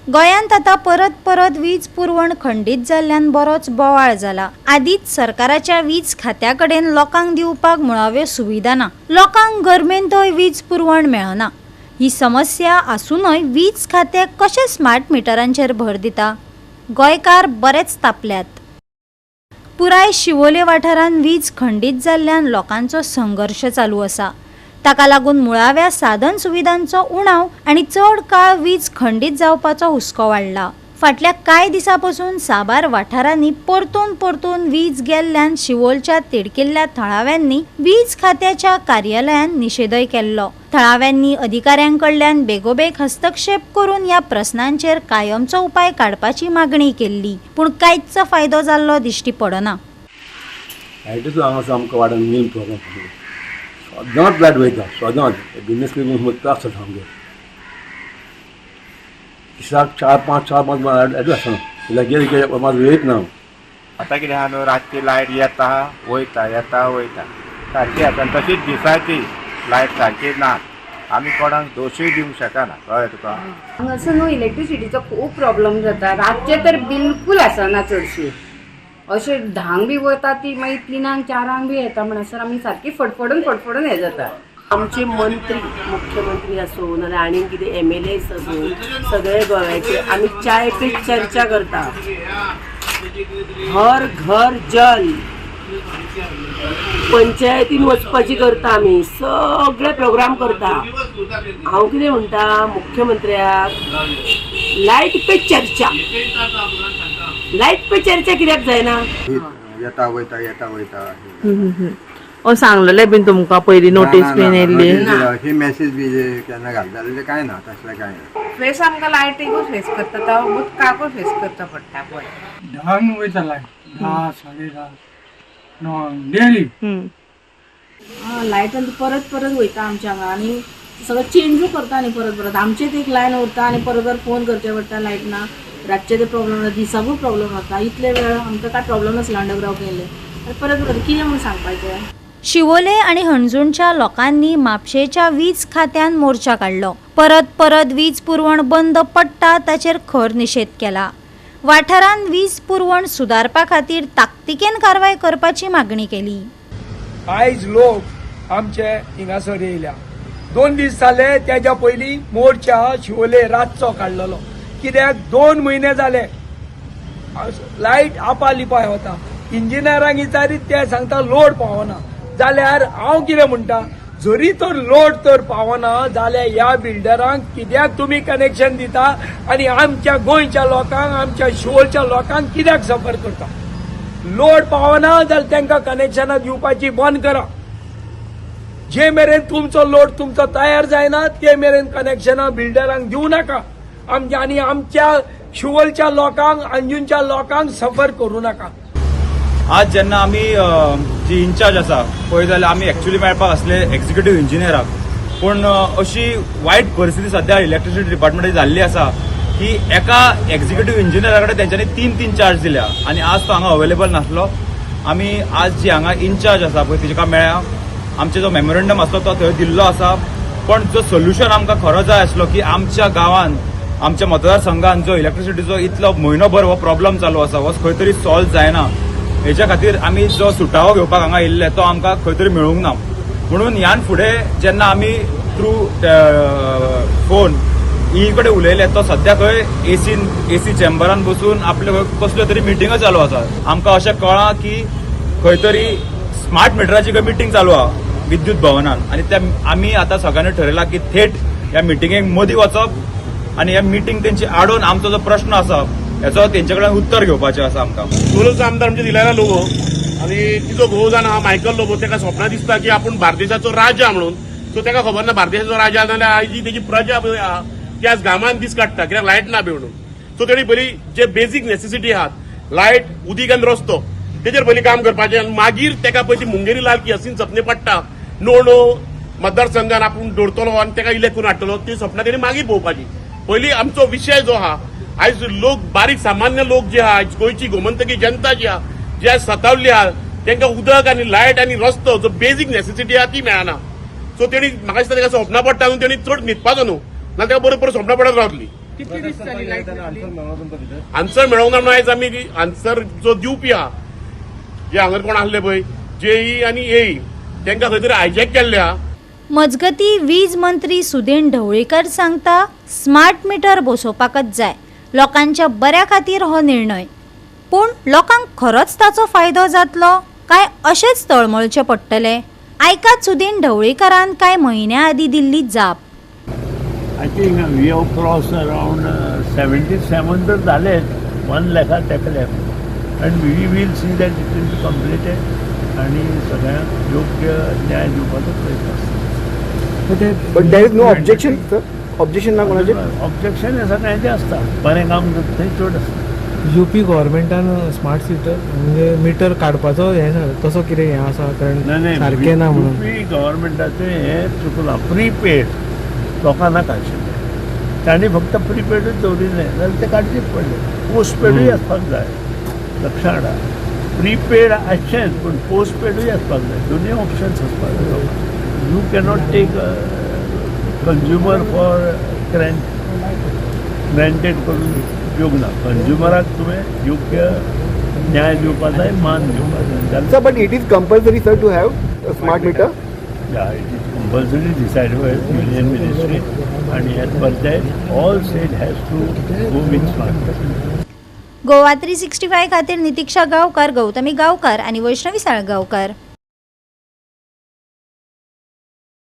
गोंयांत आतां परत परत वीज पुरवण खंडीत जाल्ल्यान बरोच बोवाळ जाला। आदींच सरकाराच्या वीज खात्या कडेन लोकांक दिवपाक मुळाव्यो सुविधा ना। लोकांक गरमेंतय वीज पुरवण मेळना। ही समस्या आसूनय वीज खातें कशें स्मार्ट मिटरांचेर भर दिता? गोंयकार बरेच तापल्यात। पुराय शिवोले वाठारांत वीज खंडीत जाल्ल्यान लोकांचो संघर्श चालू आसा। ताका लागून मुळाव्या साधन सुविधांचो उणाव आनी चड काळ वीज खंडीत जावपाचो हुस्को वाडला। फाटल्या कांय दिसां पासून साबार वाठारांनी परतून वीज गेल्ल्यान शिवोलच्या तिडकिल्ल्या थळाव्यांनी वीज खात्याच्या कार्यालयान निशेधय केल्लो। थळाव्यांनी अधिकाऱ्यांकडल्यान बेगोबेग हस्तक्षेप करून ह्या प्रस्नांचेर कायमचो उपाय काडपाची मागणी केल्ली, पूण कांयच फायदो जाल्लो दिश्टी पडना। सदांच लायट वयता, सदांच बिजनेस करपाक त्रास जाता आमगे। दिसाक चार पांच लायट आसना, गेली की मात येयत ना। आतां कितें आहा न्हू, रातची लायट येता वयता सारकी आसा। तशीच दिसाची लायट सारकी ना, आमी कोणाक दोशूय दिवंक शकना, कळ्ळें तुका? हांगासर न्हू इलेक्ट्रिसिटीचो खूब प्रॉब्लेम जाता। रातचे तर बिलकूल आसना चडशी, अशें धांक बी वता ती मागीर 3 4 बी येता म्हणसर आमी सारकी फडफडून हें जाता। आमचे मंत्री मुख्यमंत्री असो नाल्यार आनी कितें MLAs असो सगळे गोव्याचे आमी चाय पे चर्चा करता। हर घर जल पंचायतीन वचपाची करता, आमी सगळे प्रोग्राम करता। हांव कितें म्हणटा मुख्यमंत्र्याक, लायट पे चर्चा कित्याक जायना? येता वयता सांगलेले बीन तुमकां पयलीं नोटीस बीन येयल्ली? ही मेसेज बी केन्ना घालता काय ना, तसलें काय ना। फेस आमकां लायटीकूच फेस करता, तो उदकाकूच फेस करता पडटा पळय। धांक वयता लायट 10 10:30 9 डेली। लायट परत वयता आमच्या हांगा आनी सगळं चेंजूय करता आनी परत आमचेच एक लायन उरता आनी परत फोन करचे पडटा, लायट ना। रातचे ते प्रॉब्लेम जाता, दिसाकूय प्रॉब्लेम जाता। इतले वेळ आमकां काय प्रॉब्लेम नासलो अंडरग्रावंड केले, आनी परत कितें म्हणून सांगपाचें? शिवोले आणि हणजूणच्या लोकांनी म्हापशेच्या वीज खात्यान मोर्चा काढलो। परत वीज पुरवण बंद पडटा ताचेर खर निषेध केला। वाठारांत वीज पुरवण सुदारपा खातीर ताकतिकेन कारवाय करपाची मागणी केली। आयज लोक आमचे हिंगासर येयल्या। 2 दीस जाले, त्याच्या पयलीं मोर्चा शिवोले रातचो काडलेलो। कित्याक 2 म्हयने जाले लायट आपालिपाय वता। इंजिनियरांक विचारीत ते सांगता लोड पावना। जाल्यार हांव कितें म्हणटा, जरी तर लोड तर पावना जाल्यार ह्या बिल्डरांक कित्याक तुमी कनेक्शन दिता आनी आमच्या गोंयच्या लोकांक, आमच्या शिवोलच्या लोकांक कित्याक सफर करता? लोड पावना जाल्यार तांकां कनेक्शनां दिवपाची बंद करा। जे मेरेन तुमचो लोड तुमचो तयार जायना ते मेरेन कनेक्शनां बिल्डरांक दिवं नाका। आनी आमच्या शिवोलच्या लोकांक, अंजुनच्या लोकांक सफर करूं नाका। आज जेन्ना आमी जी इन्चार्ज आसा पळय जाल्यार आमी एक्चुअली मेळपाक आसले एक्झिक्युटीव इंजिनियराक, पूण अशी वायट परिस्थिती सध्या इलेक्ट्रिसिटी डिपार्टमेंटाची जाल्ली आसा की एका एक्झिक्युटीव इंजिनियरा कडेन तेंच्यांनी 3 चार्ज दिल्या आनी आज तो हांगा अवेलेबल नासलो। आमी आज जी हांगा इन्चार्ज आसा पळय तिका मेळ्ळ्या, आमचे जो मेमोरेंडम आसलो तो थंय दिल्लो आसा, पण जो सोल्युशन आमकां खरो जाय आसलो की आमच्या गांवांत, आमच्या मतदारसंघात जो इलेक्ट्रिसिटीचो इतलो म्हयनोभर हो प्रॉब्लेम चालू आसा हो खंय तरी सॉल्व जायना। हेच्या खातीर आमी जो सुटावो घेवपाक हांगा येयल्ले तो आमकां खंय तरी मेळूंक ना। म्हणून ह्यान फुडें जेन्ना आमी थ्रू फोन ई कडेन उलयले, तो सध्या खंय एसी चेंबरान बसून आपले कसल्यो तरी मिटिंगो चालू आसा। आमकां अशें कळ्ळां की खंय तरी स्मार्ट मिटराची मिटींग चालू आहा विद्युत भवनान, आनी त्या आमी आतां सगळ्यांनी ठरयलां की थेट ह्या मिटिंगेक मदीं वचप आनी ह्या मिटींग तेंची आडोवन आमचो जो प्रश्न आसा याचो तेंचे कडेन उत्तर घेवपाचें आसा आमकां। शिवोलचो आमदार म्हणजे दिलारा लोबो आनी तिचो घोव जावन आहा मायकल लोबो, ताका स्वप्न दिसता की आपूण बार्देशाचो राजा म्हणून। सो ताका खबर ना बार्देशाचो राजा जाल्यार आयज जी तेजी प्रजा आहा ती आज घामान दीस काडटा, कित्याक लायट ना बी म्हणून। सो तेणी पयलीं जे बेजीक नेसेसिटी आहात, लायट, उदीक आनी रस्तो, तेजेर पयलीं काम करपाचें आनी मागीर ताका पळय ती मुंगेरी लाल की हसीन सपने पडटा नो मतदारसंघान आपूण दवरतलो आनी ताका इलेक्ट करून हाडटलो, ती सपनां तेणी मागीर पळोवपाची। पयलीं आमचो विशय जो आहा, आयज लोक बारीक सामान्य लोक जे आहा, गोंयची गोमंतकी जनता जी आहा, जे सतावल्ली आहा, तांकां उदक आनी लायट आनी रस्तो जो बेजीक नेसेसिटी आहा ती मेळना। सो तेणी म्हाका दिसता ताका स्वप्नां पडटा न्हू, तेणी चड न्हिदपाचो न्हू, ना ताका बरोबर स्वप्नां पडत रावतली। कितली दीस जाली लायट नासली? आन्सर मेळोंक ना आयज आमी आन्सर जो दिवपी आहा जे हांगर कोण आहले पळय जेई आनी एई तांकां खंय तरी हायजॅक केल्ल्या. मजगती वीज मंत्री सुदीन ढवळीकर सांगता स्मार्ट मीटर बसोवपाकच जाय, लोकांच्या बऱ्या खातीर हो निर्णय. पूण लोकांक खरोच ताचो फायदो जातलो काय अशेंच तळमळचें पडटलें? आयकात सुदीन ढवळीकरान कांय म्हयन्या आदीं दिल्ली जाप. I think we have crossed around 77 तर झाले 1 लाखा तेकले and we will see that it will be completed आणि सगळ्यांक योग्य न्याय दिवपाचो प्रयत्न आसता. But there is no objection, sir? Objection ना कोणाचे? ऑब्जेक्शन हे सगळ्यांचे आसता, बरें काम करता थंय चड आसता. यूपी गव्हर्मेंटान स्मार्ट सिटर म्हणजे मिटर काडपाचो हे तसो कितें हें आसा कारण सारकें ना म्हणून यूपी गव्हर्मेंटाचें हें चुकलां. प्रीपेड लोकांना काडचें तांणी फक्त प्रीपेडूच दवरिल्लें जाल्यार तें काडचेच पडलें. पोस्टपेडूय आसपाक जाय, लक्षांत हाडा. प्रीपेड आसचेंच पूण पोस्टपेडूय आसपाक जाय. दोनूय ऑप्शन्स आसपाक जाय लोकांक. You cannot take consumer for granted करून उपयोग ना. कंज्युमराक तुवें योग्य न्याय दिवपा जाय, मान दिवपा जाय. Sir, but it is compulsory, sir, to have a smart meter? Yeah, it is compulsory decided by Union Ministry and as per that all state has to go with smart meter. Goa 365 खातीर नितीक्षा गांवकार, गौतमी गांवकार आणि वैष्णवी साळगांवकार.